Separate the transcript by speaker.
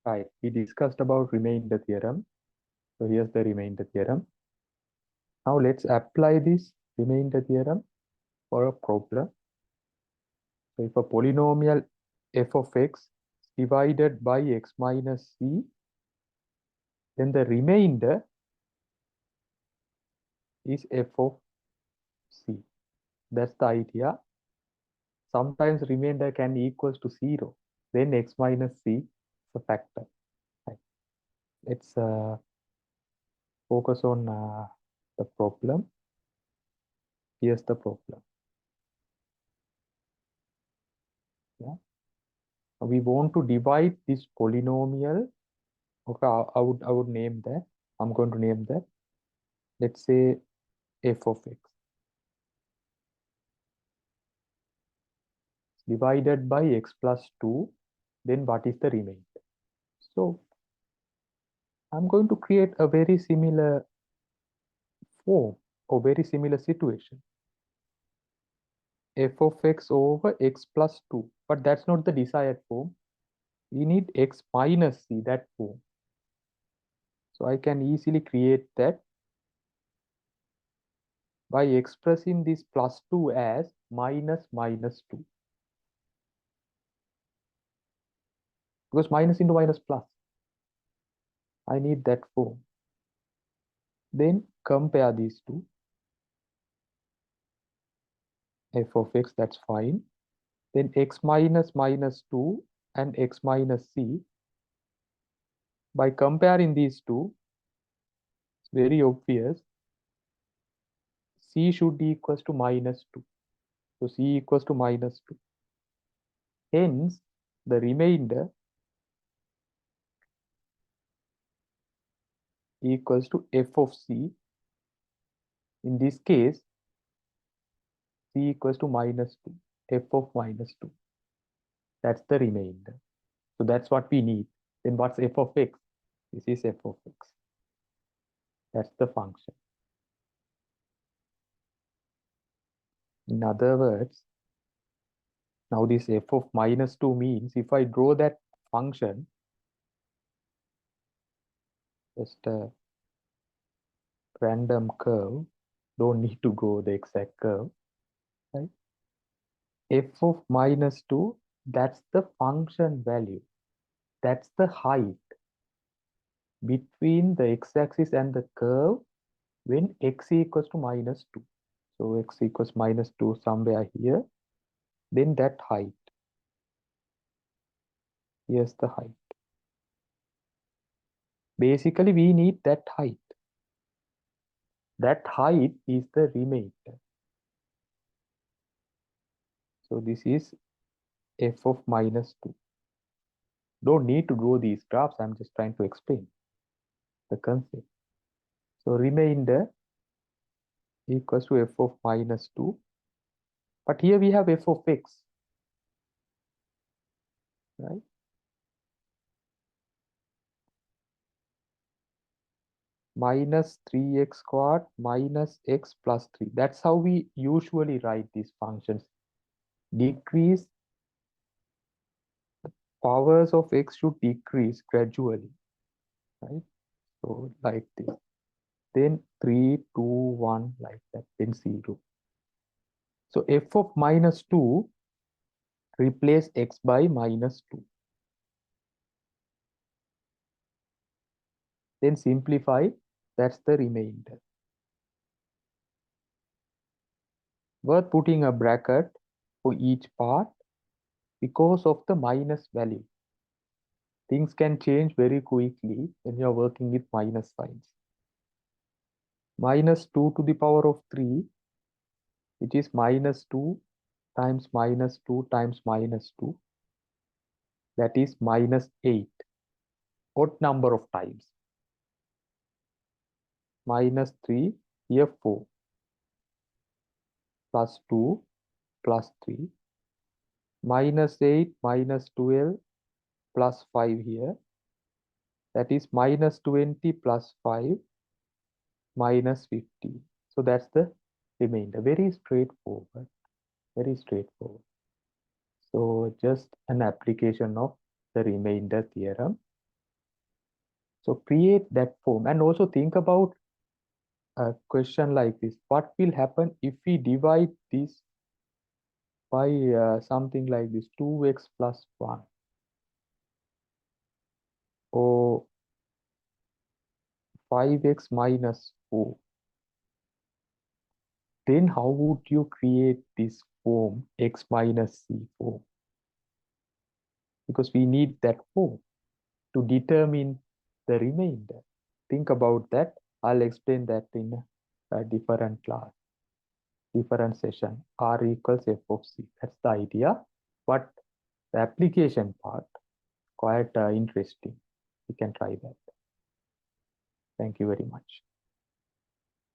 Speaker 1: Right, we discussed about remainder theorem. So here's the remainder theorem. Now let's apply this remainder theorem for a problem. So if a polynomial f of x is divided by x minus c, then the remainder is f of c. That's the idea. Sometimes remainder can equals to 0. Then x minus c is a factor. Right. Let's focus on the problem. Here's the problem. Yeah. We want to divide this polynomial. Okay, I would name that. I'm going to name that. Let's say f of x divided by x plus 2. Then what is the remainder? So I'm going to create a very similar form or very similar situation. F of x over x plus 2. But that's not the desired form. We need x minus c, that form. So I can easily create that by expressing this plus 2 as minus minus 2. Because minus into minus plus. I need that form. Then compare these two. F of x, that's fine. Then x minus minus 2 and x minus c. By comparing these two, it's very obvious. C should be equals to minus 2. So c equals to minus 2. Hence, the remainder equals to f of c. In this case, c equals to minus 2, f of minus 2. That's the remainder. So that's what we need. Then what's f of x? This is f of x. That's the function. In other words, now this f of minus 2 means if I draw that function, just a random curve, don't need to go the exact curve, right? F of minus 2, that's the function value. That's the height between the x-axis and the curve when x equals to minus 2. So x equals minus 2 somewhere here. Then that height. Here's the height. Basically, we need that height. That height is the remainder. So this is f of minus 2. Don't need to draw these graphs. I'm just trying to explain the concept. So remainder equals to f of minus 2. But here we have f of x. Right? Minus 3x squared minus x plus 3. That's how we usually write these functions. Decrease, powers of x should decrease gradually, right? So like this. Then 3, 2, 1, like that, then 0. So f of minus 2, replace x by minus 2. Then simplify, that's the remainder. Worth putting a bracket for each part because of the minus value. Things can change very quickly when you're working with minus signs. Minus 2 to the power of 3, which is minus 2 times minus 2 times minus 2. That is minus 8. Odd number of times. Minus 3, here 4. Plus 2, plus 3. Minus 8, minus 12, plus 5 here. That is minus 20 plus 5, minus 50. So that's the remainder. Very straightforward. Very straightforward. So just an application of the remainder theorem. So create that form and also think about a question like this. What will happen if we divide this by something like this 2x plus 1 or 5x minus 4? Then how would you create this form x minus c form? Because we need that form to determine the remainder. Think about that. I'll explain that in a different class, different session. R equals f of c. That's the idea. But the application part, quite interesting. You can try that. Thank you very much.